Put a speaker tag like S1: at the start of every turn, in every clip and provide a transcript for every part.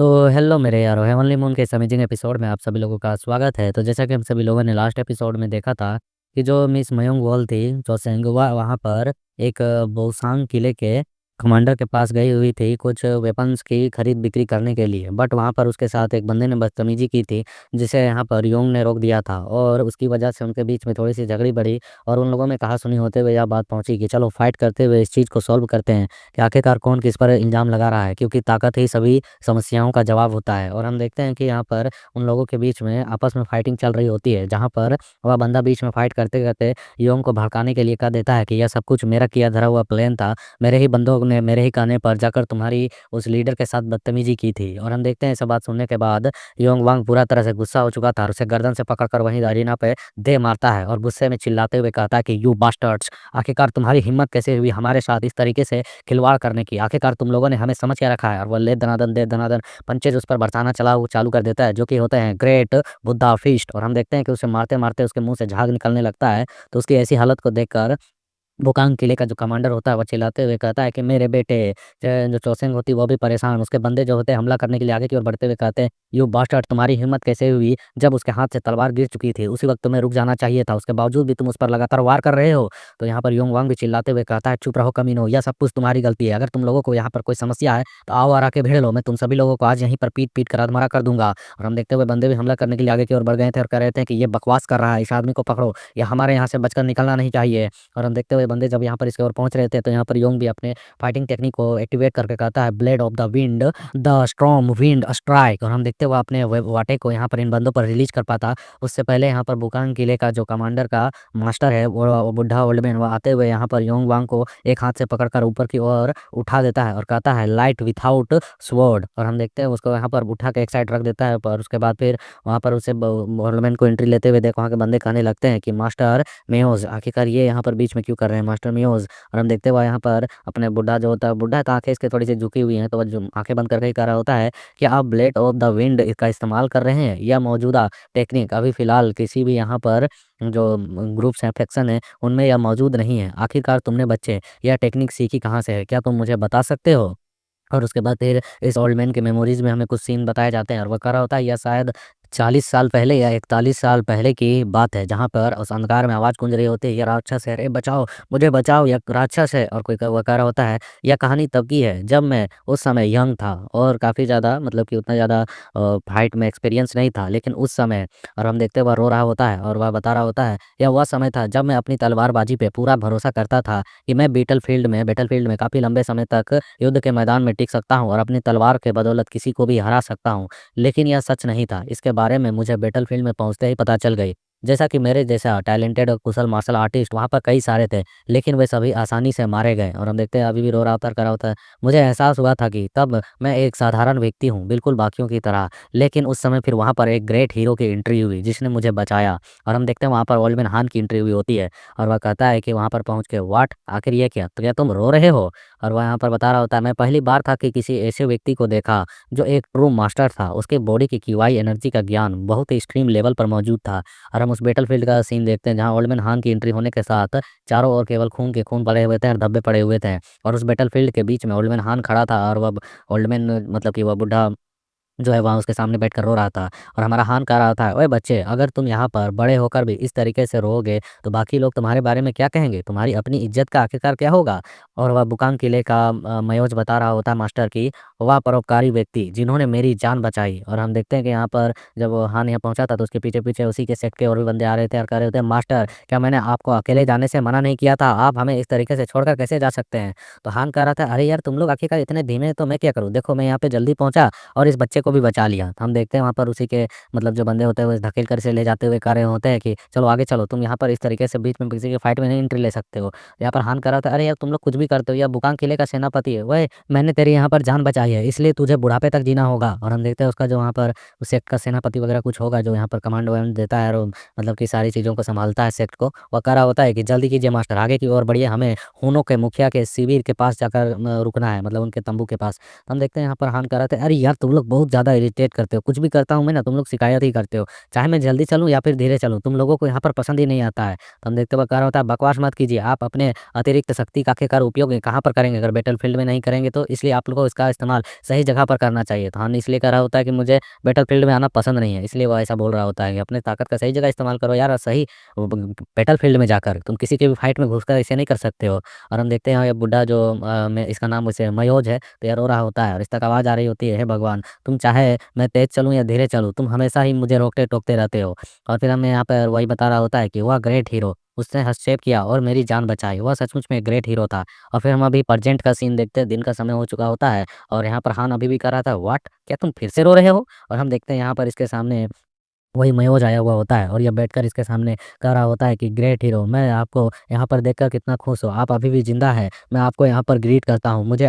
S1: तो हेलो मेरे यारो, हेवनली मून के इस अमेजिंग एपिसोड में आप सभी लोगों का स्वागत है। तो जैसा कि हम सभी लोगों ने लास्ट एपिसोड में देखा था कि जो मिस मयोंग वॉल थी, जोसेंग वहाँ पर एक बोसांग किले के कमांडर के पास गई हुई थी कुछ वेपन्स की खरीद बिक्री करने के लिए। बट वहाँ पर उसके साथ एक बंदे ने बदतमीजी की थी, जिसे यहाँ पर योंग ने रोक दिया था और उसकी वजह से उनके बीच में थोड़ी सी झगड़ी बढ़ी। और उन लोगों में कहा सुनी होते हुए यह बात पहुंची कि चलो फाइट करते हुए इस चीज़ को सॉल्व करते हैं कि आखिरकार कौन किस पर इल्ज़ाम लगा रहा है, क्योंकि ताकत ही सभी समस्याओं का जवाब होता है। और हम देखते हैं कि यहाँ पर उन लोगों के बीच में आपस में फाइटिंग चल रही होती है, जहाँ पर वह बंदा बीच में फाइट करते करते योंग को भड़काने के लिए कह देता है कि यह सब कुछ मेरा किया धरा हुआ प्लान था, मेरे ही बंदों ने मेरे ही कहने पर जाकर तुम्हारी उस लीडर के साथ बदतमीजी की थी। और हम देखते हैं सब बात सुनने के बाद योंग वांग पूरा तरह से गुस्सा हो चुका था और उसे गर्दन से पकड़कर वहीं अरीना पे दे मारता है और गुस्से में चिल्लाते हुए कहता है कि यू बास्टर्ड्स, आखिरकार तुम्हारी हिम्मत कैसे हुई हमारे साथ इस तरीके से खिलवाड़ करने की, आखिरकार तुम लोगों ने हमें समझ क्या रखा है। और वह दे दनादन पंचेज उस पर बरसाना चला वो चालू कर देता है, जो कि होते हैं ग्रेट बुद्धा फीस्ट। और हम देखते हैं कि उसे मारते मारते उसके मुंह से झाग निकलने लगता है। तो उसकी ऐसी हालत को देखकर वुकांग किले का जो कमांडर होता है वह चिल्लाते हुए कहता है कि मेरे बेटे जो चोसेंग होती है वो भी परेशान। उसके बंदे जो होते हैं हमला करने के लिए आगे की ओर बढ़ते हुए कहते हैं, यू बास्टर्ड, तुम्हारी हिम्मत कैसे हुई जब उसके हाथ से तलवार गिर चुकी थी, उसी वक्त तुम्हें रुक जाना चाहिए था, उसके बावजूद भी तुम उस पर लगातार वार कर रहे हो। तो यहाँ पर योंग वांग भी चिल्लाते हुए कहता है, चुप रहो कमीनो, यह सब कुछ तुम्हारी गलती है। अगर तुम लोगों को यहाँ पर कोई समस्या है तो आओ और आके भिड़ लो, मैं तुम सभी लोगों को आज यहीं पर पीट पीट कर अधमरा कर दूंगा। और हम देखते हुए बंदे भी हमला करने के लिए आगे की ओर बढ़ गए थे और कह रहे थे कि ये बकवास कर रहा है, इस आदमी को पकड़ो, या हमारे यहाँ से बचकर निकलना नहीं चाहिए। और हम देखते हुए बंदे जब यहाँ पर इसके ओर पहुंच रहे थे तो यहाँ पर योंग भी अपने फाइटिंग टेक्निक को एक्टिवेट करके कहता है, blade of the wind, the strong wind strike. और हम देखते हुए अपने वाटे को यहाँ पर इन बंदों पर रिलीज कर पाता। उससे पहले यहाँ पर बुकांग किले का जो कमांडर का मास्टर है वो बुढ़ा ओल्ड मैन, वो आते हुए यहाँ पर योंग वांग को एक हाथ से पकड़कर ऊपर की ओर उठा देता है और कहता है, लाइट विथआउट स्वॉर्ड। और हम देखते हैं उसको यहाँ पर उठा के एक साइड रख देता है। पर उसके बाद फिर वहाँ पर उसे ओल्ड मैन को एंट्री लेते हुए देख वहाँ के बंदे कहने लगते हैं कि मास्टर मेयोज, आखिरकार ये यहाँ पर बीच में क्यों कर रहे हैं मास्टर मेयोज। और हम देखते हुए यहाँ पर अपने बुढ़ा जो होता है, बुढ़ा है तो आंखें इसके थोड़ी सी झुकी हुई हैं, तो वह जो आंखें बंद करके ही कह रहा होता है कि आप ब्लेड ऑफ द विंड का इस्तेमाल कर रहे हैं, या मौजूदा टेक्निक अभी फिलहाल किसी भी यहाँ पर जो ग्रुप्स हैं फैक्शन है उनमें यह मौजूद नहीं है। आखिरकार तुमने बच्चे यह टेक्निक सीखी कहाँ से है, क्या तुम मुझे बता सकते हो। और उसके बाद फिर इस ओल्ड मैन के मेमोरीज में हमें कुछ सीन बताए जाते हैं और वह कह रहा होता है, यह शायद 40 साल पहले या 41 साल पहले की बात है, जहाँ पर उस अंधकार में आवाज़ गूंज रही होती है, ये राक्षस है, अरे बचाओ मुझे बचाओ, यह राक्षस है। और वह कह रहा होता है, यह कहानी तब की है जब मैं उस समय यंग था और काफ़ी ज़्यादा मतलब कि उतना ज़्यादा फाइट में एक्सपीरियंस नहीं था, लेकिन उस समय। और हम देखते हुए रो रहा होता है और वह बता रहा होता है, यह वह समय था जब मैं अपनी तलवारबाजी पे पूरा भरोसा करता था कि मैं बैटल फील्ड में काफ़ी लंबे समय तक युद्ध के मैदान में टिक सकता हूँ और अपनी तलवार के बदौलत किसी को भी हरा सकता हूँ। लेकिन यह सच नहीं था, इसके बारे में मुझे बैटलफील्ड में पहुंचते ही पता चल गई। जैसा कि मेरे जैसा टैलेंटेड और कुशल मार्शल आर्टिस्ट वहाँ पर कई सारे थे, लेकिन वे सभी आसानी से मारे गए। और हम देखते हैं अभी भी रो रहा होता है, कर रहा होता है, मुझे एहसास हुआ था कि तब मैं एक साधारण व्यक्ति हूँ, बिल्कुल बाकियों की तरह। लेकिन उस समय फिर वहाँ पर एक ग्रेट हीरो की एंट्री हुई जिसने मुझे बचाया। और हम देखते हैं वहाँ पर ओल्डमैन हान की एंट्री हुई होती है और वह कहता है कि वहाँ पर पहुँच के, व्हाट, आखिर ये क्या, तो क्या तुम रो रहे हो। और वह यहाँ पर बता रहा होता है, मैं पहली बार था कि किसी ऐसे व्यक्ति को देखा जो एक ट्रू मास्टर था, उसके बॉडी की किवाई एनर्जी का ज्ञान बहुत ही एक्सट्रीम लेवल पर मौजूद था। और हम उस बैटलफील्ड का सीन देखते हैं जहाँ ओल्डमैन हान की एंट्री होने के साथ चारों ओर केवल खून के खून पड़े हुए थे और धब्बे पड़े हुए थे। और उस बैटलफील्ड के बीच में ओल्डमैन हान खड़ा था और वह ओल्डमैन मतलब कि वह बुढ़ा जो है वहाँ उसके सामने बैठकर रो रहा था। और हमारा हान कह रहा था, ओए बच्चे, अगर तुम यहाँ पर बड़े होकर भी इस तरीके से रोओगे तो बाकी लोग तुम्हारे बारे में क्या कहेंगे, तुम्हारी अपनी इज्जत का आखिरकार क्या होगा। और वह बुकांग किले का मयोज बता रहा होता है मास्टर की, वह परोपकारी व्यक्ति जिन्होंने मेरी जान बचाई। और हम देखते हैं कि यहाँ पर जब वो हान यहाँ पहुंचा था तो उसके पीछे पीछे उसी के सेक्ट के और भी बंदे आ रहे थे और कह रहे होते हैं, मास्टर क्या मैंने आपको अकेले जाने से मना नहीं किया था, आप हमें इस तरीके से छोड़कर कैसे जा सकते हैं। तो हान कह रहा था, अरे यार तुम लोग आखिरकार इतने धीमे, तो मैं क्या करूँ, देखो मैं यहाँ पे जल्दी पहुंचा और इस बच्चे को भी बचा लिया। हम देखते हैं वहाँ पर उसी के मतलब जो बंदे होते हैं वो धकेल कर से ले जाते हुए कह रहे होते हैं कि चलो आगे चलो, तुम यहाँ पर इस तरीके से बीच में किसी के फाइट में नहीं एंट्री ले सकते हो। यहाँ पर हान कर रहा था, अरे यार तुम लोग कुछ भी करते हो, या बुकांग किले का सेनापति है वह, मैंने तेरी यहाँ पर जान बचाई है इसलिए तुझे बुढ़ापे तक जीना होगा। और हम देखते हैं उसका जो वहाँ पर उस सेक्ट का सेनापति वगैरह कुछ होगा जो यहाँ पर कमांड वमांड देता है और मतलब कि सारी चीज़ों को संभालता है सेक्ट को, वह कह रहा होता है कि जल्दी कीजिए मास्टर, आगे की ओर बढ़िए, हमें हूनों के मुखिया के शिविर के पास जाकर रुकना है, मतलब उनके तंबू के पास। हम देखते हैं यहाँ पर हान कह रहे थे, अरे यार तुम लोग बहुत ज़्यादा इरिटेट करते हो। कुछ भी करता हूँ मैं ना, तुम लोग शिकायत ही करते हो। चाहे मैं जल्दी चलूँ या फिर धीरे चलूँ, तुम लोगों को यहाँ पर पसंद ही नहीं आता है। तो हम देखते हुए कह रहा होता है, बकवास मत कीजिए, आप अपने अतिरिक्त शक्ति का आखिरकार उपयोग कहाँ पर करेंगे? अगर बैटलफ़ील्ड में नहीं करेंगे तो इसलिए आप लोगों को इसका इस्तेमाल सही जगह पर करना चाहिए। तो हन इसलिए कह रहा होता है कि मुझे बैटलफ़ील्ड में आना पसंद नहीं है, इसलिए वो ऐसा बोल रहा होता है कि अपने ताकत का सही जगह इस्तेमाल करो यार, सही बैटलफ़ील्ड में जाकर। तुम किसी के भी फाइट में घुसकर ऐसे नहीं कर सकते हो। और हम देखते हैं ये बुड्ढा जो मैं इसका नाम वैसे मयोज है, तो ये रो रहा होता है और इस तक आवाज़ आ रही होती है, हे भगवान! तुम चाहे मैं तेज़ चलूँ या धीरे चलूँ, तुम हमेशा ही मुझे रोकते-टोकते रहते हो। और फिर हमें यहाँ पर वही बता रहा होता है कि वह ग्रेट हीरो, उसने हस्तक्षेप किया और मेरी जान बचाई, वह सचमुच में एक ग्रेट हीरो था। और फिर हम अभी प्रेज़ेंट का सीन देखते हैं, दिन का समय हो चुका होता है और यहाँ पर हान अभी भी कह रहा था, व्हाट? क्या तुम फिर से रो रहे हो? और हम देखते हैं यहाँ पर इसके सामने वही मयोज आया हुआ होता है और ये बैठकर इसके सामने कह रहा होता है कि ग्रेट हीरो, मैं आपको यहाँ पर देखकर कितना खुश हूँ, आप अभी भी ज़िंदा हैं, मैं आपको यहाँ पर ग्रीट करता हूँ, मुझे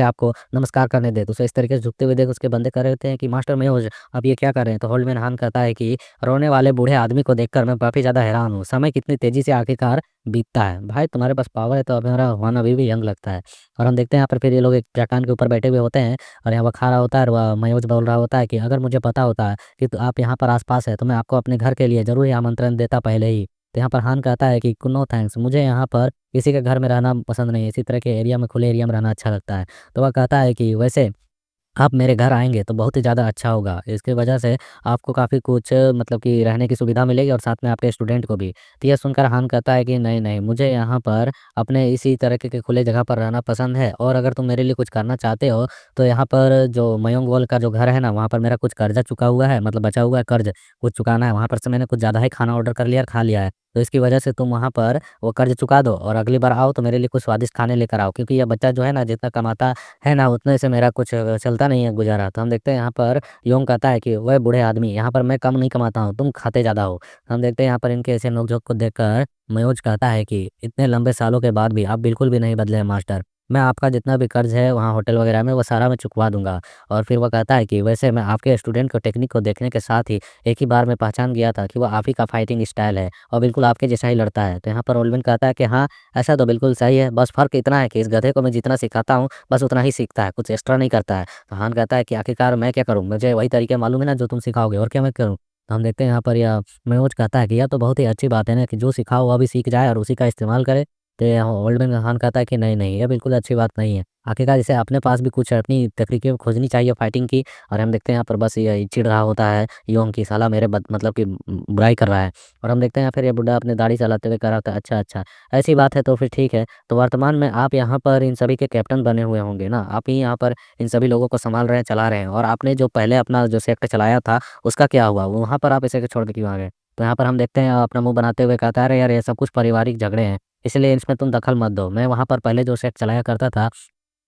S1: आपको नमस्कार करने दें। तो उसे इस तरीके से झुकते हुए देख उसके बंदे कह रहे होते हैं कि मास्टर मयोज, आप ये क्या कर रहे हैं? तो होल्डमैन हान कहता है कि रोने वाले बूढ़े आदमी को देखकर मैं काफ़ी ज़्यादा हैरान हूँ, समय कितनी तेज़ी से आखिरकार बीतता है। भाई तुम्हारे पास पावर है तो अब हमारा हान अभी भी यंग लगता है। और हम देखते हैं यहाँ पर फिर ये लोग एक चट्टान के ऊपर बैठे हुए होते हैं और यहाँ वो खा रहा होता है और वह मयोज बोल रहा होता है कि अगर मुझे पता होता कि तो आप यहाँ पर आस-पास है, तो मैं आपको अपने घर के लिए ज़रूर ही आमंत्रण देता पहले ही। तो यहाँ पर हान कहता है कि नो थैंक्स, मुझे यहाँ पर किसी के घर में रहना पसंद नहीं है, इसी तरह के एरिया में, खुले एरिया में रहना अच्छा लगता है। तो वह कहता है कि वैसे आप मेरे घर आएँगे तो बहुत ही ज़्यादा अच्छा होगा। इसकी वजह से आपको काफ़ी कुछ मतलब कि रहने की सुविधा मिलेगी और साथ में आपके स्टूडेंट को भी। तो ये सुनकर हान कहता है कि नहीं, नहीं, मुझे यहाँ पर अपने इसी तरीके के खुले जगह पर रहना पसंद है और अगर तुम मेरे लिए कुछ करना चाहते हो, तो यहाँ पर जो मयोंग वॉल का जो घर है ना, वहाँ पर मेरा कुछ कर्ज़ा चुका हुआ है, मतलब बचा हुआ है कर्ज़, कुछ चुकाना है। वहाँ पर से मैंने कुछ ज़्यादा ही खाना ऑर्डर कर लिया और खा लिया है। तो इसकी वजह से तुम वहाँ पर वो कर्ज़ चुका दो और अगली बार आओ तो मेरे लिए कुछ स्वादिष्ट खाने लेकर आओ, क्योंकि ये बच्चा जो है ना, जितना कमाता है ना, उतने से मेरा कुछ चलता नहीं है गुज़ारा। तो हम देखते हैं यहाँ पर योंग कहता है कि "ओए बूढ़े आदमी, यहाँ पर मैं कम नहीं कमाता हूँ, तुम खाते ज़्यादा हो।" हम देखते हैं यहाँ पर इनके ऐसे नोक-झोंक को देखकर मयोज कहता है कि "इतने लंबे सालों के बाद भी आप बिल्कुल भी नहीं बदले हैं मास्टर। मैं आपका जितना भी कर्ज़ है वहाँ होटल वगैरह में, वो सारा मैं चुकवा दूँगा।" और फिर वो कहता है कि "वैसे मैं आपके स्टूडेंट को टेक्निक को देखने के साथ ही एक ही बार में पहचान गया था कि वो आप ही का फाइटिंग स्टाइल है और बिल्कुल आपके जैसा ही लड़ता है।" तो यहाँ पर ओल्डमैन कहता है कि "हाँ, ऐसा तो बिल्कुल सही है, बस फ़र्क इतना है कि इस गधे को मैं जितना सिखाता हूँ, बस उतना ही सीखता है, कुछ एक्स्ट्रा नहीं करता है।" तो हान कहता है कि "आखिरकार मैं क्या करूँ? मुझे वही तरीके मालूम है ना जो तुम सिखाओगे, और क्या मैं करूँ?" तो हम देखते हैं यहाँ पर यह मनोज कहता है कि यह तो बहुत ही अच्छी बात है ना कि जो सिखाओ वह भी सीख जाए और उसी का इस्तेमाल करे। तो यहाँ ओल्डमैन हान कहता है कि नहीं, नहीं, ये बिल्कुल अच्छी बात नहीं है। आखिरकार इसे अपने पास भी कुछ अपनी तकनीकें खोजनी चाहिए फाइटिंग की। और हम देखते हैं यहाँ पर बस ये चिढ़ रहा होता है योंग की, साला मेरे मतलब कि बुराई कर रहा है। और हम देखते हैं फिर ये बुड्ढा अपनी दाढ़ी चलाते हुए कह रहा होता है, अच्छा, अच्छा, ऐसी बात है तो फिर ठीक है। तो वर्तमान में आप यहाँ पर इन सभी के कैप्टन बने हुए होंगे ना? आप ही यहाँ पर इन सभी लोगों को सँभाल रहे हैं, चला रहे हैं, और आपने जो पहले अपना जो सेक्टर चलाया था, उसका क्या हुआ? वहाँ पर आप इसे छोड़ के क्यों आ गए? तो यहाँ पर हम देखते हैं अपना मुँह बनाते हुए कहता है, अरे यार, ये सब कुछ पारिवारिक झगड़े हैं, इसलिए इसमें तुम दखल मत दो। मैं वहाँ पर पहले जो सेट चलाया करता था,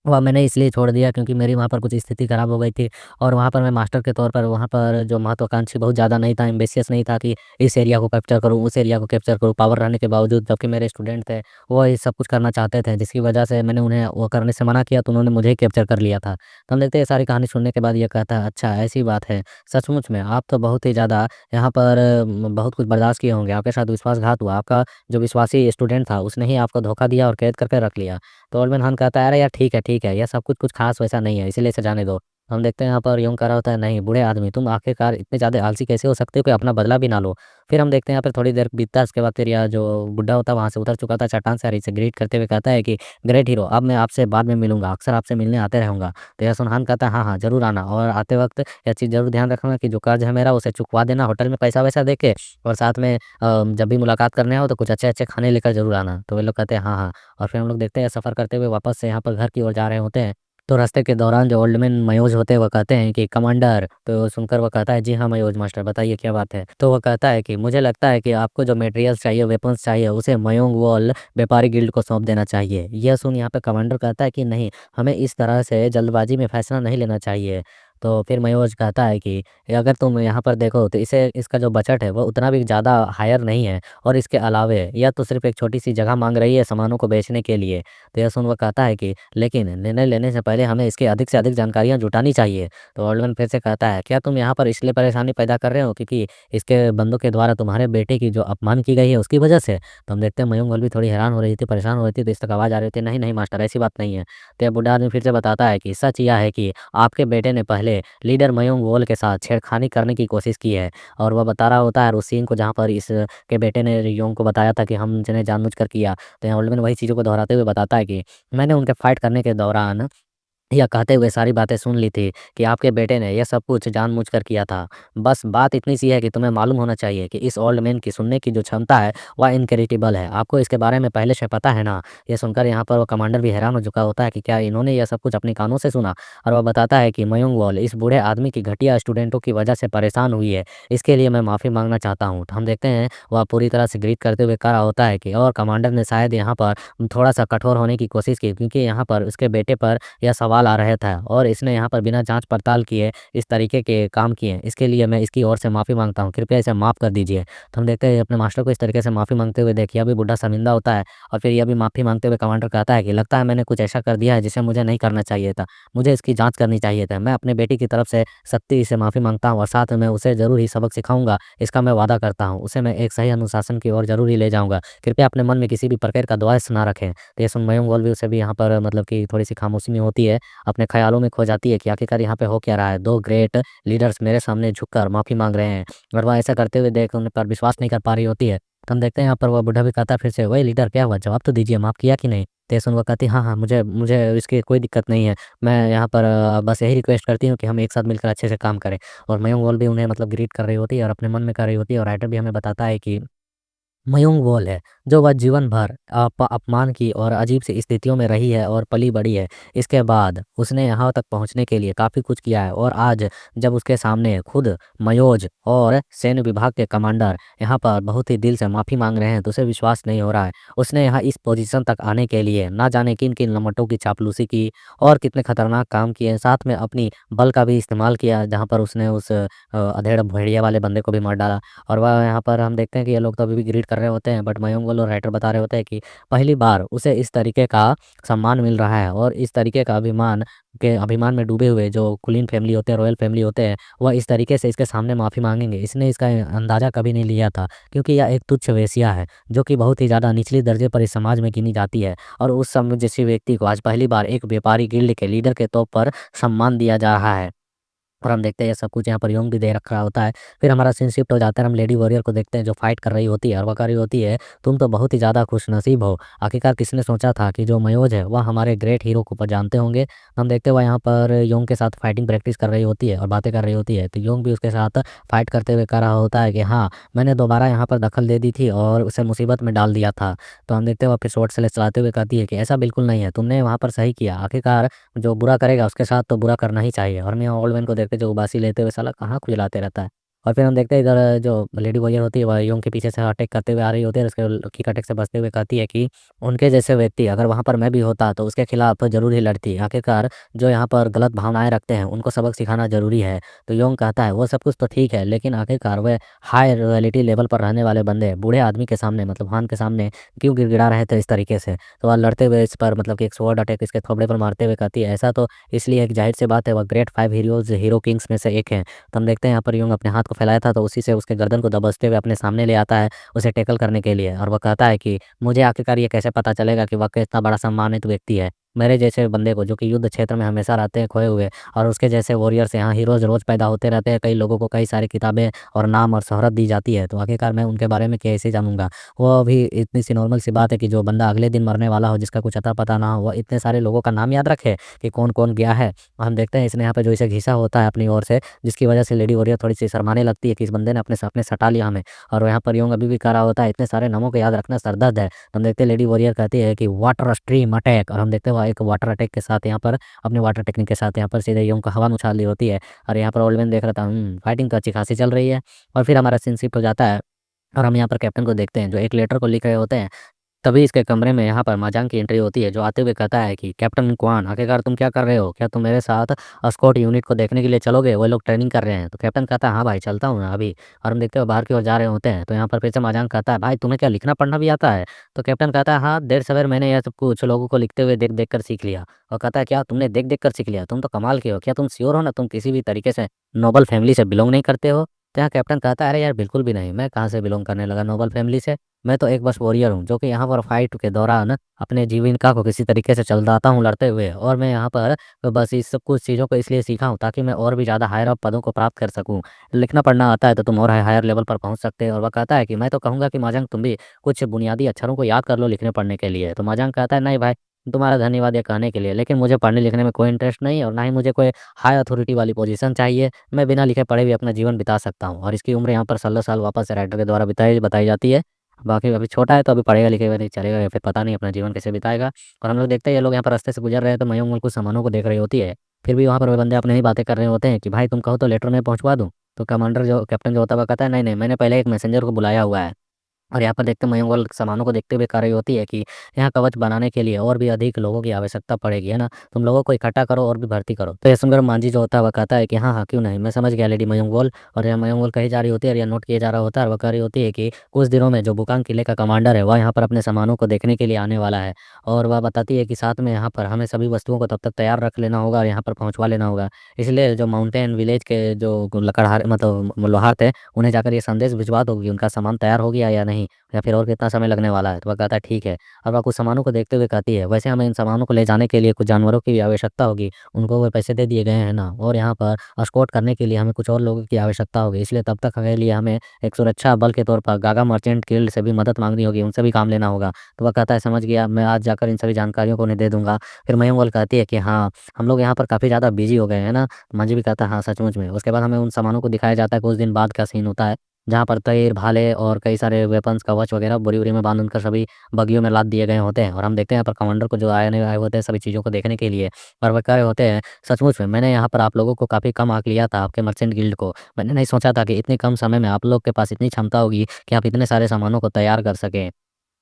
S1: वह मैंने इसलिए छोड़ दिया क्योंकि मेरी वहाँ पर कुछ स्थिति खराब हो गई थी और वहाँ पर मैं मास्टर के तौर पर वहाँ पर जो महत्वाकांक्षी बहुत ज़्यादा नहीं था, एम्बिशियस नहीं था कि इस एरिया को कैप्चर करूँ, उस एरिया को कैप्चर करूँ, पावर रहने के बावजूद, जबकि मेरे स्टूडेंट थे, वो ये सब कुछ करना चाहते थे, जिसकी वजह से मैंने उन्हें वो करने से मना किया, तो उन्होंने मुझे ही कैप्चर कर लिया था। तो हम देखते हैं ये सारी कहानी सुनने के बाद ये कहता है, अच्छा ऐसी बात है, सचमुच में आप तो बहुत ही ज़्यादा यहाँ पर बहुत कुछ बर्दाश्त किए होंगे, आपके साथ विश्वासघात हुआ, आपका जो विश्वासी स्टूडेंट था उसने ही आपको धोखा दिया और कैद करके रख लिया। तो ओल्डमैन हान कहता है, "अरे यार ठीक है, यह सब कुछ ख़ास वैसा नहीं है, इसीलिए इसे जाने दो।" हम देखते हैं यहाँ पर यूँ कह रहा होता है, "नहीं, बूढ़े आदमी, तुम आखिरकार इतने ज़्यादा आलसी कैसे हो सकते हो कि अपना बदला भी ना लो?" फिर हम देखते हैं यहाँ पे थोड़ी देर बीतता है, उसके बाद फिर यह जो बुड्ढा होता है वहाँ से उतर चुका था चट्टान से और इसे ग्रीट करते हुए कहता है कि, "ग्रेट हीरो, अब मैं आपसे बाद में मिलूँगा, अक्सर आपसे मिलने आते रहूँगा।" तो यह सुन हान कहता है, "हाँ, हाँ, ज़रूर आना और आते वक़्त यह चीज़ ज़रूर ध्यान रखना कि जो कर्ज़ है मेरा उसे चुकवा देना होटल में पैसा-वैसा दे के, और साथ में जब भी मुलाकात करने आओ तो कुछ अच्छे-अच्छे खाने लेकर ज़रूर आना।" तो वे लोग कहते हैं, "हाँ, हाँ।" और फिर हम लोग देखते हैं सफ़र करते हुए वापस से यहाँ पर घर की ओर जा रहे होते हैं। तो रास्ते के दौरान जो ओल्ड मैन मयोज होते हैं वो कहते हैं कि कमांडर, तो सुनकर वो कहता है, जी हाँ मयोज मास्टर, बताइए क्या बात है। तो वो कहता है कि मुझे लगता है कि आपको जो मटेरियल्स चाहिए, वेपन्स चाहिए, उसे मयोंग वॉल व्यापारी गिल्ड को सौंप देना चाहिए। यह सुन यहाँ पे कमांडर कहता है कि नहीं, हमें इस तरह से जल्दबाजी में फैसला नहीं लेना चाहिए। तो फिर मयोज कहता है कि अगर तुम यहाँ पर देखो तो इसे इसका जो बजट है वो उतना भी ज़्यादा हायर नहीं है, और इसके अलावे यह तो सिर्फ एक छोटी सी जगह मांग रही है सामानों को बेचने के लिए। तो यह सुन वो कहता है कि लेकिन निर्णय लेने से पहले हमें इसकी अधिक से अधिक जानकारियाँ जुटानी चाहिए। तो ओल्डमैन फिर से कहता है, क्या तुम यहाँ पर इसलिए परेशानी पैदा कर रहे हो क्योंकि इसके बंदों के द्वारा तुम्हारे बेटे की जो अपमान की गई है उसकी वजह से? तो हम देखते हैं मयंक वल भी थोड़ी हैरान हो रही थी, परेशान हो रही थी, तो इस तक आवाज़ आ रही थी, नहीं नहीं मास्टर, ऐसी बात नहीं है। तो यह बूढ़ा आदमी फिर से बताता है कि सच यह है कि आपके बेटे ने पहले पहले लीडर मयूंग वॉल के साथ छेड़खानी करने की कोशिश की है। और वह बता रहा होता है उस सीन को जहाँ पर इस के बेटे ने योंग को बताया था कि हमने जानबूझकर किया। तो यहाँ ओल्डमैन वही चीज़ों को दोहराते हुए बताता है कि मैंने उनके फाइट करने के दौरान यह कहते हुए सारी बातें सुन ली थी कि आपके बेटे ने यह सब कुछ जानबूझकर किया था। बस बात इतनी सी है कि तुम्हें मालूम होना चाहिए कि इस ओल्ड मैन की सुनने की जो क्षमता है वह इनक्रेडिबल है। आपको इसके बारे में पहले से पता है ना? ये सुनकर यहाँ पर वो कमांडर भी हैरान हो चुका होता है कि क्या इन्होंने यह सब कुछ अपने कानों से सुना? और वह बताता है कि मयूंग वॉल इस बूढ़े आदमी की घटिया स्टूडेंटों की वजह से परेशान हुई है। इसके लिए मैं माफ़ी माँगना चाहता हूँ। तो हम देखते हैं वह पूरी तरह से ग्रीट करते हुए कह रहा होता है कि और कमांडर ने शायद यहाँ पर थोड़ा-सा कठोर होने की कोशिश की क्योंकि यहाँ पर उसके बेटे पर यह सवाल आ रहा था और इसने यहाँ पर बिना जाँच पड़ताल किए इस तरीके के काम किए। इसके लिए मैं इसकी ओर से माफ़ी माँगता हूँ। कृपया इसे माफ़ कर दीजिए। तो हम देखते हैं अपने मास्टर को इस तरीके से माफ़ी माँगते हुए देखिए अभी बुड्ढा शर्मिंदा होता है और फिर यह भी माफ़ी माँगते हुए कमांडर कहता है कि लगता है मैंने कुछ ऐसा कर दिया है जिसे मुझे नहीं करना चाहिए था। मुझे इसकी जाँच करनी चाहिए था। मैं अपने बेटी की तरफ से सख्ती से माफ़ी माँगता हूँ और साथ में उसे ज़रूर ही सबक सिखाऊँगा। इसका मैं वादा करता हूँ। उसे मैं एक सही अनुशासन की ओर ज़रूर ही ले जाऊँगा। कृपया अपने मन में किसी भी प्रकार का द्वेष ना रखें। तो ये सुन मयूंग वॉल भी उसे भी यहाँ पर मतलब कि थोड़ी-सी खामोशी में होती है। अपने ख़्यालों में खो जाती है कि आखिरकार यहाँ पे हो क्या रहा है। 2 ग्रेट लीडर्स मेरे सामने झुककर माफ़ी माँग रहे हैं और वह ऐसा करते हुए देख उन पर विश्वास नहीं कर पा रही होती है। तो हम देखते हैं यहाँ पर वह बूढ़ा भी कहता है फिर से, "वही लीडर क्या हुआ? जवाब तो दीजिए, माफ़ किया कि नहीं?" तो ये सुन वो कहती है, "हाँ, हाँ, मुझे मुझे इसकी कोई दिक्कत नहीं है। मैं यहाँ पर बस यही रिक्वेस्ट करती हूँ कि हम एक साथ मिलकर अच्छे से काम करें।" और मयूंग वॉल भी उन्हें मतलब ग्रीट कर रही होती है और अपने मन में कह रही होती है और राइटर भी हमें बताता है कि मयूंग वॉल है, जो वह जीवन भर अपमान की और अजीब सी स्थितियों में रही है और पली-बड़ी है। इसके बाद उसने यहाँ तक पहुँचने के लिए काफ़ी कुछ किया है और आज जब उसके सामने खुद मयोज और सैन्य विभाग के कमांडर यहाँ पर बहुत ही दिल से माफ़ी माँग रहे हैं, तो उसे विश्वास नहीं हो रहा है। उसने यहाँ इस पोज़ीशन तक आने के लिए ना जाने किन-किन लम्बटों की चापलूसी की और कितने खतरनाक काम किए। साथ में अपनी बल का भी इस्तेमाल किया, जहाँ पर उसने उस अधेड़ भेड़िया वाले बंदे को भी मार डाला। और वह यहाँ पर हम देखते हैं कि ये लोग तो अभी भी ग्रीड कर रहे होते हैं बट मयंक और राइटर बता रहे होते हैं कि पहली बार उसे इस तरीके का सम्मान मिल रहा है और इस तरीके का अभिमान में डूबे हुए जो कुलीन फैमिली होते हैं, रॉयल फैमिली होते हैं, वह इस तरीके से इसके सामने माफ़ी माँगेंगे। इसने इसका अंदाज़ा कभी नहीं लिया था क्योंकि यह एक तुच्छ वेश्या है, जो कि बहुत ही ज़्यादा निचली दर्जे पर इस समाज में गिनी जाती है और उस समय जैसे व्यक्ति को आज पहली बार एक व्यापारी गिल्ड के लीडर के तौर पर सम्मान दिया जा रहा है। और हम देखते हैं ये सब कुछ यहाँ पर योंग भी दे रखा होता है। फिर हमारा सीन शिफ्ट हो जाता है, हम लेडी वॉरियर को देखते हैं जो फाइट कर रही होती है और वो कह रही होती है, तुम तो बहुत ही ज़्यादा खुशनसीब हो। आखिरकार किसने सोचा था कि जो मयोज है वह हमारे ग्रेट हीरो को जानते होंगे। हम देखते हुए यहाँ पर योंग के साथ फाइटिंग प्रैक्टिस कर रही होती है और बातें कर रही होती है। तो योंग भी उसके साथ फाइट करते हुए कह रहा होता है कि हाँ, मैंने दोबारा यहाँ पर दखल दे दी थी और उसे मुसीबत में डाल दिया था। तो हम देखते हुए फिर शॉर्ट स्लेस चलाते हुए कहती है कि ऐसा बिल्कुल नहीं है, तुमने वहाँ पर सही किया। आखिरकार जो बुरा करेगा उसके साथ तो बुरा करना ही चाहिए। और मैं ओल्ड मैन को देखते जो उबासी लेते हुए साला कहाँ खुजलाते रहता है। और फिर हम देखते हैं इधर जो लेडी वॉरियर होती है वह योंग के पीछे से अटैक करते हुए आ रही होती है और उसके किक अटैक से बचते हुए कहती है कि उनके जैसे व्यक्ति अगर वहाँ पर मैं भी होता तो उसके खिलाफ ज़रूर ही लड़ती। आखिरकार जो यहाँ पर गलत भावनाएं रखते हैं उनको सबक सिखाना ज़रूरी है। तो योंग कहता है वो सब कुछ तो ठीक है, लेकिन आखिरकार वह हाई रॉयल्टी लेवल पर रहने वाले बंदे बूढ़े आदमी के सामने मतलब हान के सामने क्यों गिड़गिड़ा रहे थे इस तरीके से। तो वह लड़ते हुए इस पर मतलब कि एक स्वॉर्ड अटैक इसके थोबड़े पर मारते हुए कहती है ऐसा तो इसलिए एक ज़ाहिर सी बात है, वह ग्रेट 5 हीरो किंग्स में से एक हैं। तो हम देखते हैं यहाँ पर यूँ अपने हाथ को फैलाया था तो उसी से उसके गर्दन को दबोचते हुए अपने सामने ले आता है, उसे टैकल करने के लिए। और वो कहता है कि मुझे आखिरकार ये कैसे पता चलेगा कि वह कितना बड़ा सम्मानित व्यक्ति है। मेरे जैसे बंदे को जो कि युद्ध क्षेत्र में हमेशा रहते हैं खोए हुए और उसके जैसे वॉरियर्स यहाँ हीरोज़ रोज़ पैदा होते रहते हैं। कई लोगों को कई सारी किताबें और नाम और शोहरत दी जाती है। तो आखिरकार मैं उनके बारे में कैसे जानूँगा? वो भी इतनी सी नॉर्मल सी बात है कि जो बंदा अगले दिन मरने वाला हो, जिसका कुछ अता-पता ना हो, वो इतने सारे लोगों का नाम याद रखे कि कौन-कौन गया है। और हम देखते हैं इसने यहाँ पे जो इसे घिसा होता है अपनी ओर से, जिसकी वजह से लेडी वॉरियर थोड़ी-सी शर्माने लगती है कि इस बंदे ने अपने सामने सटा लिया हमें। और यहाँ पर यूँ अभी भी कह रहा होता है इतने सारे नामों को याद रखना सरदर्द है। तो हम देखते हैं लेडी वॉरियर कहती है कि वाटर स्ट्रीम अटैक, और हम देखते हैं वह एक वाटर अटैक के साथ यहाँ पर अपने वाटर टेक्निक के साथ यहाँ पर सीधे यूँ को हवा में उछाल दी होती है। और यहाँ पर ओल्ड मैन देख रहा था फाइटिंग तो अच्छी खासी चल रही है। और फिर हमारा सीन शिफ्ट हो जाता है और हम यहाँ पर कैप्टन को देखते हैं जो एक लेटर को लिख रहे होते हैं। तभी इसके कमरे में यहाँ पर माजांग की एंट्री होती है जो आते हुए कहता है कि कैप्टन क्वान, आखिरकार तुम क्या कर रहे हो? क्या तुम मेरे साथ एस्कॉर्ट यूनिट को देखने के लिए चलोगे? वो लोग ट्रेनिंग कर रहे हैं। तो कैप्टन कहता है हाँ भाई चलता हूँ ना अभी। और हम देखते हो बाहर की ओर जा रहे होते हैं। तो यहाँ पर फिर से माजांग कहता है भाई तुम्हें क्या लिखना पढ़ना भी आता है? तो कैप्टन कहता है हाँ, देर सवेर मैंने यह सब कुछ लोगों को लिखते हुए देख देख कर सीख लिया। और कहता है क्या तुमने देख देख कर सीख लिया? तुम तो कमाल के हो। क्या तुम श्योर हो ना तुम किसी भी तरीके से नोबल फैमिली से बिलोंग नहीं करते हो? तो यहाँ कैप्टन कहता है, अरे यार बिल्कुल भी नहीं, मैं कहाँ से बिलोंग करने लगा नोबल फैमिली से। मैं तो एक बस वॉरियर हूँ जो कि यहाँ पर फाइट के दौरान अपने जीविका को किसी तरीके से चलाता हूँ लड़ते हुए, और मैं यहाँ पर बस इस सब कुछ चीज़ों को इसलिए सीखा हूँ ताकि मैं और भी ज़्यादा हायर अप पदों को प्राप्त कर सकूँ। लिखना पढ़ना आता है तो तुम और हायर लेवल पर पहुँच सकते हो। और वह कहता है कि मैं तो कहूँगा कि माजंग तुम भी कुछ बुनियादी अक्षरों को याद कर लो लिखने पढ़ने के लिए। तो माजंग कहता है, नहीं भाई, तुम्हारा धन्यवाद ये कहने के लिए, लेकिन मुझे पढ़ने लिखने में कोई इंटरेस्ट नहीं है और ना ही मुझे कोई हाई अथॉरिटी वाली पोजीशन चाहिए। मैं बिना लिखे पढ़े भी अपना जीवन बिता सकता हूँ। और इसकी उम्र यहाँ पर 16 साल वापस से राइटर के द्वारा बताई जाती है। बाकी अभी छोटा है तो अभी पढ़ेगा लिखेगा नहीं, चलेगा या फिर पता नहीं अपना जीवन कैसे बिताएगा। और हम लोग देखते हैं ये लोग यहाँ पर रास्ते से गुजर रहे हैं तो मयूंग कुछ सामानों को देख रही होती है। फिर भी वहाँ पर वो बंदे अपने ही बातें कर रहे होते हैं कि भाई तुम कहो तो लेटर में पहुँचवा दूँ। तो कमांडर जो कैप्टन जो होता है वो कहता है, नहीं नहीं, मैंने पहले एक मैसेंजर को बुलाया हुआ है। और यहाँ पर देखते हैं मयंक सामानों को देखते हुए कह रही होती है कि यहाँ कवच बनाने के लिए और भी अधिक लोगों की आवश्यकता पड़ेगी, है ना? तुम लोगों को इकट्ठा करो और भी भर्ती करो। तो ये सुनकर मांझी जो होता है वह कहता है कि हाँ हाँ क्यों नहीं, मैं समझ गया लेडी मयंक। और यह मयंक कही जा रही होती है और यह नोट किया जा रहा होता है। और वह कह रही होती है कि कुछ दिनों में जो बुकांग किले का कमांडर है वह यहाँ पर अपने सामानों को देखने के लिए आने वाला है। और वह बताती है कि साथ में यहाँ पर हमें सभी वस्तुओं को तब तक तैयार रख लेना होगा और यहाँ पर पहुँचवा लेना होगा। इसलिए जो माउंटेन विलेज के जो लकड़हार मतलब लोहार थे उन्हें जाकर ये संदेश भिजवा दो कि उनका सामान तैयार हो गया या नहीं, या फिर और कितना समय लगने वाला है। तो वह कहता है ठीक है। और वह कुछ सामानों को देखते हुए कहती है, वैसे हमें इन सामानों को ले जाने के लिए कुछ जानवरों की भी आवश्यकता होगी, उनको वो पैसे दे दिए गए हैं ना, और यहाँ पर एस्कॉर्ट करने के लिए हमें कुछ और लोगों की आवश्यकता होगी। इसलिए तब तक के लिए हमें एक सुरक्षा बल के तौर पर गागा मर्चेंट गिल्ड से भी मदद मांगनी होगी, उनसे भी काम लेना होगा। तो वह कहता है समझ गया, मैं आज जाकर इन सभी जानकारियों को उन्हें दे दूंगा। फिर मयंक कहती है कि हाँ, हम लोग यहाँ पर काफ़ी ज़्यादा बिजी हो गए हैं ना। मंजी भी कहता है हाँ सचमुच में। उसके बाद हमें उन सामानों को दिखाया जाता है, कुछ दिन बाद का सीन होता है जहाँ पर तीर भाले और कई सारे वेपन्स कवच वगैरह बोरी-वोरी में बाँध कर सभी बगियों में लाद दिए गए होते हैं। और हम देखते हैं यहाँ पर कमांडर को जो आए होते हैं सभी चीज़ों को देखने के लिए। और वह कह रहे होते हैं, सचमुच में मैंने यहाँ पर आप लोगों को काफ़ी कम आँक लिया था, आपके मर्चेंट गिल्ड को। मैंने नहीं सोचा था कि इतने कम समय में आप लोग के पास इतनी क्षमता होगी कि आप इतने सारे सामानों को तैयार कर सकें।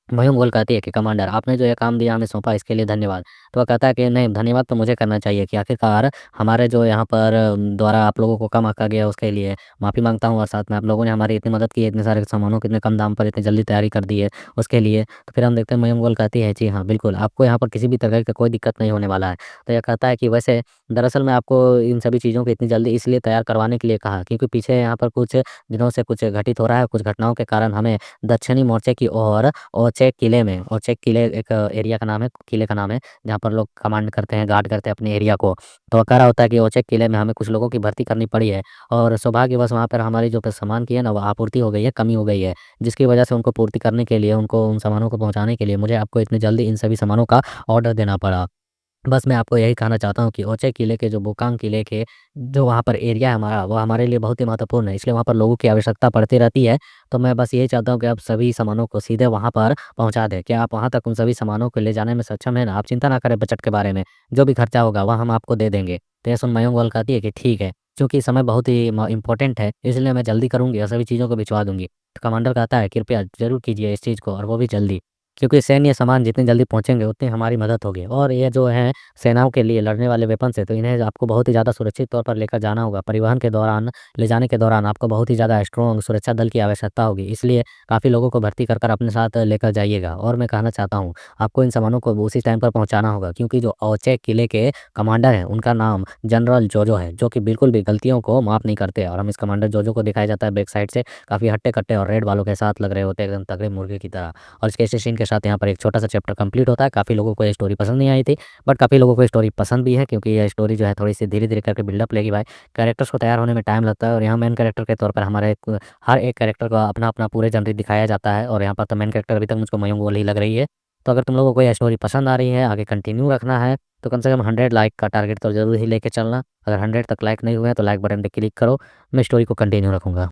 S1: मयूंग बोल कहती है कि कमांडर आपने जो ये काम दिया हमें सौंपा इसके लिए धन्यवाद। तो वह कहता है कि नहीं, धन्यवाद तो मुझे करना चाहिए कि आखिरकार हमारे जो यहाँ पर द्वारा आप लोगों को कम आँका गया उसके लिए माफ़ी माँगता हूँ। और साथ में आप लोगों ने हमारी इतनी मदद की है, इतने सारे सामानों की इतने कम दाम पर इतनी जल्दी तैयारी कर दी है उसके लिए। तो फिर हम देखते हैं मयूंग बोल कहती है, जी हाँ बिल्कुल, आपको यहाँ पर किसी भी तरह का कोई दिक्कत नहीं होने वाला है। तो यह कहता है कि वैसे दरअसल मैं आपको इन सभी चीज़ों को इतनी जल्दी इसलिए तैयार करवाने के लिए कहा क्योंकि पीछे यहाँ पर कुछ दिनों से कुछ घटित हो रहा है, कुछ घटनाओं के कारण हमें दक्षिणी मोर्चे की ओर ओचेक किले में, ओचेक किले एक एरिया का नाम है, किले का नाम है, जहाँ पर लोग कमांड करते हैं, गार्ड करते हैं अपने एरिया को। तो कह रहा होता है कि ओचेक किले में हमें कुछ लोगों की भर्ती करनी पड़ी है और सौभाग्यवश वहाँ पर हमारी जो सामान की है ना वो आपूर्ति हो गई है, कमी हो गई है, जिसकी वजह से उनको पूर्ति करने के लिए, उनको उन सामानों को पहुँचाने के लिए मुझे आपको इतनी जल्दी इन सभी सामानों का ऑर्डर देना पड़ा। बस मैं आपको यही कहना चाहता हूँ कि ओचे किले के जो बुकांग किले के जो वहाँ पर एरिया है हमारा, वो हमारे लिए बहुत ही महत्वपूर्ण है, इसलिए वहाँ पर लोगों की आवश्यकता पड़ती रहती है। तो मैं बस यही चाहता हूँ कि आप सभी सामानों को सीधे वहाँ पर पहुँचा दें। क्या आप वहाँ तक उन सभी सामानों को ले जाने में सक्षम हैं ना? आप चिंता ना करें बजट के बारे में, जो भी खर्चा होगा वह हम आपको दे देंगे। तो ये सुन मयूंग बोल कहती है कि ठीक है, चूँकि समय बहुत ही इम्पोर्टेंट है इसलिए मैं जल्दी करूँगी और सभी चीज़ों को भिजवा दूँगी। तो कमांडर कहता है कृपया ज़रूर कीजिए इस चीज़ को और वो भी जल्दी, क्योंकि सैन्य सामान जितनी जल्दी पहुँचेंगे उतनी हमारी मदद होगी। और ये जो है सेनाओं के लिए लड़ने वाले वेपन्स है तो इन्हें आपको बहुत ही ज़्यादा सुरक्षित तौर पर लेकर जाना होगा। परिवहन के दौरान, ले जाने के दौरान आपको बहुत ही ज़्यादा स्ट्रॉन्ग सुरक्षा दल की आवश्यकता होगी। इसलिए काफ़ी लोगों को भर्ती कर अपने साथ लेकर जाइएगा। और मैं कहना चाहता हूँ आपको इन सामानों को उसी टाइम पर पहुँचाना होगा क्योंकि जो ओचेक किले के कमांडर हैं उनका नाम जनरल जोजो है, जो कि बिल्कुल भी गलतियों को माफ़ नहीं करते। और हम इस कमांडर जोजो को दिखाया जाता है बैक साइड से काफ़ी हट्टे-कट्टे और रेड बालों के साथ लग रहे होते हैं, एकदम तगड़े मुर्गे की तरह। और इसके इसी सीन के साथ यहाँ पर एक छोटा-सा चैप्टर कंप्लीट होता है। काफ़ी लोगों को ये स्टोरी पसंद नहीं आई थी, बट काफ़ी लोगों को ये स्टोरी पसंद भी है क्योंकि ये स्टोरी जो है थोड़ी-सी धीरे-धीरे करके बिल्डअप लेगी भाई। कैरेक्टर्स को तैयार होने में टाइम लगता है और यहाँ मेन कैरेक्टर के तौर पर हमारे हर एक कैरेक्टर का अपना-अपना पूरे जनरी दिखाया जाता है और यहाँ पर तो मेन कैरेक्टर अभी तक मुझको मयूंग वाली ही लग रही है। तो अगर तुम लोगों को ये स्टोरी पसंद आ रही है, आगे कंटिन्यू रखना है, तो कम से कम 100 लाइक का टारगेट तो ज़रूर ही लेके चलना। अगर 100 तक लाइक नहीं हुए हैं तो लाइक बटन पे क्लिक करो, मैं स्टोरी को कंटिन्यू रखूँगा।